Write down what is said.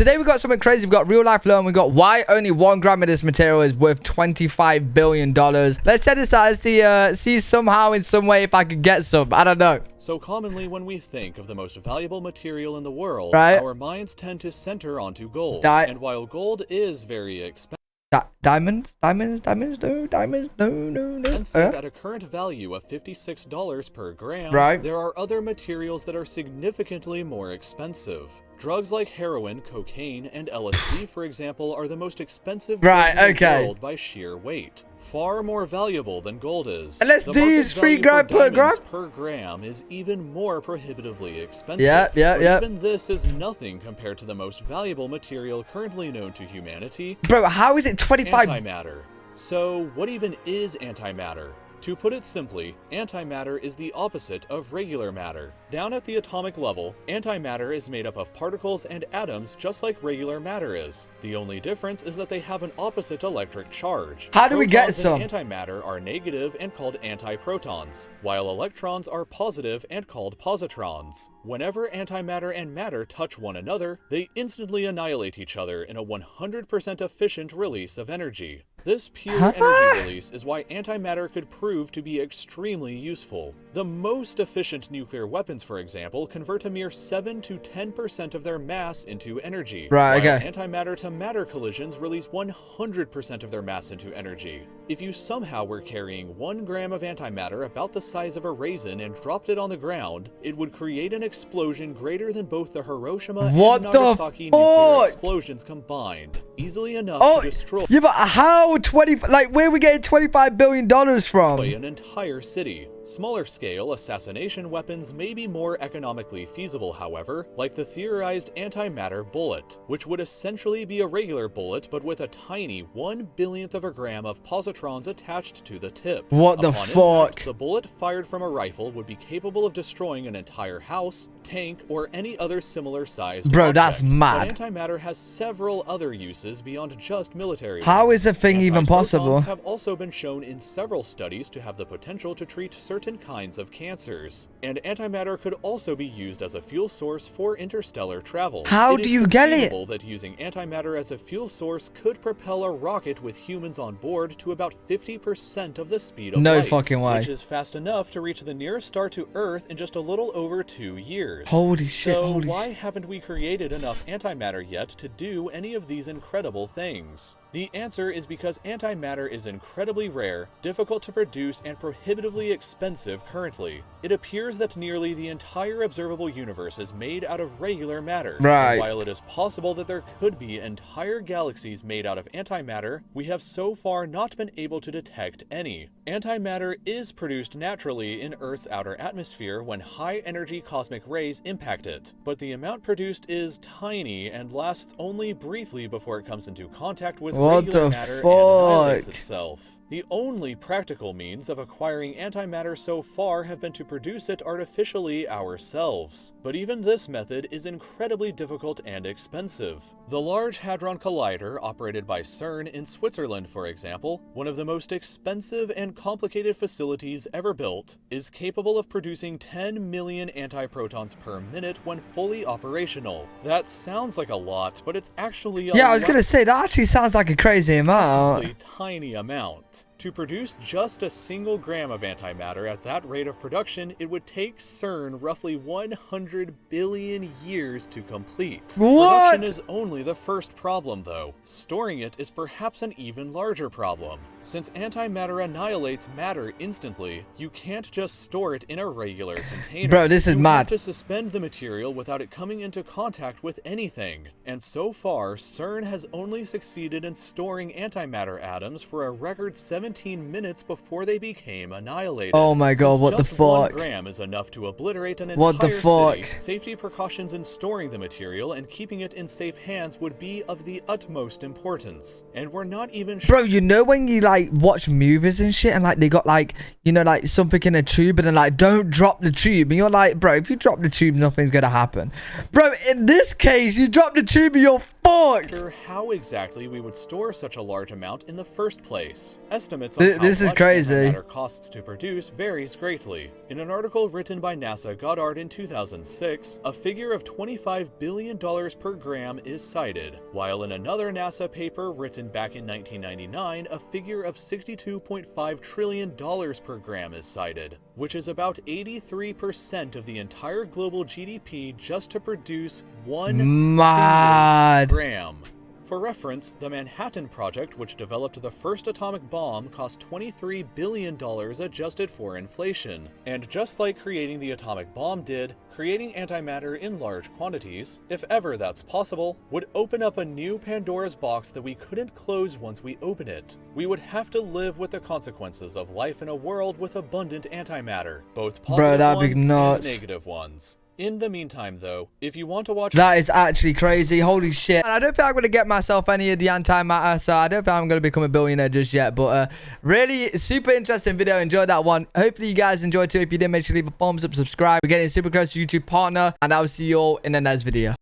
Today we got something crazy. We've got real life lore, and we got why only 1 gram of this material is worth $25 billion. Let's check this out and see somehow in some way if I could get some. I don't know. So commonly when we think of the most valuable material in the world, right, our minds tend to center onto gold. And while gold is very expensive, diamonds, no. At a current value of $56 per gram, right, there are other materials that are significantly more expensive. Drugs like heroin, cocaine, and LSD, for example, are the most expensive goods in the world by sheer weight. Far more valuable than gold is. LSD is 3 grams per gram? Per gram is even more prohibitively expensive. Yeah. Even this is nothing compared to the most valuable material currently known to humanity. Bro, how is it 25? Antimatter. So, what even is antimatter? To put it simply, antimatter is the opposite of regular matter. Down at the atomic level, antimatter is made up of particles and atoms just like regular matter is. The only difference is that they have an opposite electric charge. How do we get some? Antimatter are negative and called antiprotons, while electrons are positive and called positrons. Whenever antimatter and matter touch one another, they instantly annihilate each other in a 100% efficient release of energy. This pure energy release is why antimatter could prove to be extremely useful. The most efficient nuclear weapons, for example, convert a mere 7 to 10% of their mass into energy. While antimatter to matter collisions release 100% of their mass into energy. If you somehow were carrying 1 gram of antimatter about the size of a raisin and dropped it on the ground, it would create an explosion greater than both the Hiroshima and Nagasaki nuclear explosions combined. Easily enough to destroy. Yeah, but how? Where are we getting $25 billion from? An entire city. Smaller scale assassination weapons may be more economically feasible, however, like the theorized Antimatter Bullet, which would essentially be a regular bullet but with a tiny 1/1000th of a gram of positrons attached to the tip. What the fuck? The bullet fired from a rifle would be capable of destroying an entire house, tank, or any other similar sized object. That's mad. But antimatter has several other uses beyond just military. How is a thing even possible? Have also been shown in several studies to have the potential to treat certain kinds of cancers, and antimatter could also be used as a fuel source for interstellar travel. How do you get it? It is conceivable that using antimatter as a fuel source could propel a rocket with humans on board to about 50% of the speed of light. No fucking way. Which is fast enough to reach the nearest star to Earth in just a little over 2 years. Holy shit, So why haven't we created enough antimatter yet to do any of these incredible things? The answer is because antimatter is incredibly rare, difficult to produce, and prohibitively expensive currently. It appears that nearly the entire observable universe is made out of regular matter. Right. And while it is possible that there could be entire galaxies made out of antimatter, we have so far not been able to detect any. Antimatter is produced naturally in Earth's outer atmosphere when high-energy cosmic rays impact it, but the amount produced is tiny and lasts only briefly before it comes into contact with regular matter and annihilates itself. The only practical means of acquiring antimatter so far have been to produce it artificially ourselves. But even this method is incredibly difficult and expensive. The Large Hadron Collider, operated by CERN in Switzerland, for example, one of the most expensive and complicated facilities ever built, is capable of producing 10 million antiprotons per minute when fully operational. That sounds like a lot, but it's actually a I was gonna say, that actually sounds like a crazy amount. A tiny amount. To produce just a single gram of antimatter at that rate of production, it would take CERN roughly 100 billion years to complete. What? Production is only the first problem, though. Storing it is perhaps an even larger problem. Since antimatter annihilates matter instantly, you can't just store it in a regular container. Bro, this is mad. You have to suspend the material without it coming into contact with anything. And so far, CERN has only succeeded in storing antimatter atoms for a record 17 minutes before they became annihilated. Oh my god, Since what the just 1 fuck? gram is enough to obliterate an What the entire fuck? city, safety precautions in storing the material and keeping it in safe hands would be of the utmost importance. And we're not even sure. Bro, you know when you watch movies and shit and they got something in a tube and then don't drop the tube, and you're like, bro, if you drop the tube, nothing's gonna happen. Bro, in this case, you drop the tube and you're fucked. Sure how exactly we would store such a large amount in the first place. Estimates on how This is much crazy. antimatter costs to produce varies greatly. In an article written by NASA Goddard in 2006, a figure of $25 billion per gram is cited, while in another NASA paper written back in 1999, a figure of $62.5 trillion per gram is cited, which is about 83% of the entire global GDP just to produce one Mad. single gram. For reference, the Manhattan Project, which developed the first atomic bomb, cost $23 billion adjusted for inflation. And just like creating the atomic bomb did, creating antimatter in large quantities, if ever that's possible, would open up a new Pandora's box that we couldn't close once we open it. We would have to live with the consequences of life in a world with abundant antimatter, both positive that'd be ones nuts. and negative ones. In the meantime, though, if you want to watch... That is actually crazy. Holy shit. I don't think I'm going to get myself any of the antimatter, so I don't think I'm going to become a billionaire just yet. But really super interesting video. Enjoyed that one. Hopefully you guys enjoyed too. If you did, make sure to leave a thumbs up, subscribe. We're getting super close to YouTube partner, and I'll see you all in the next video.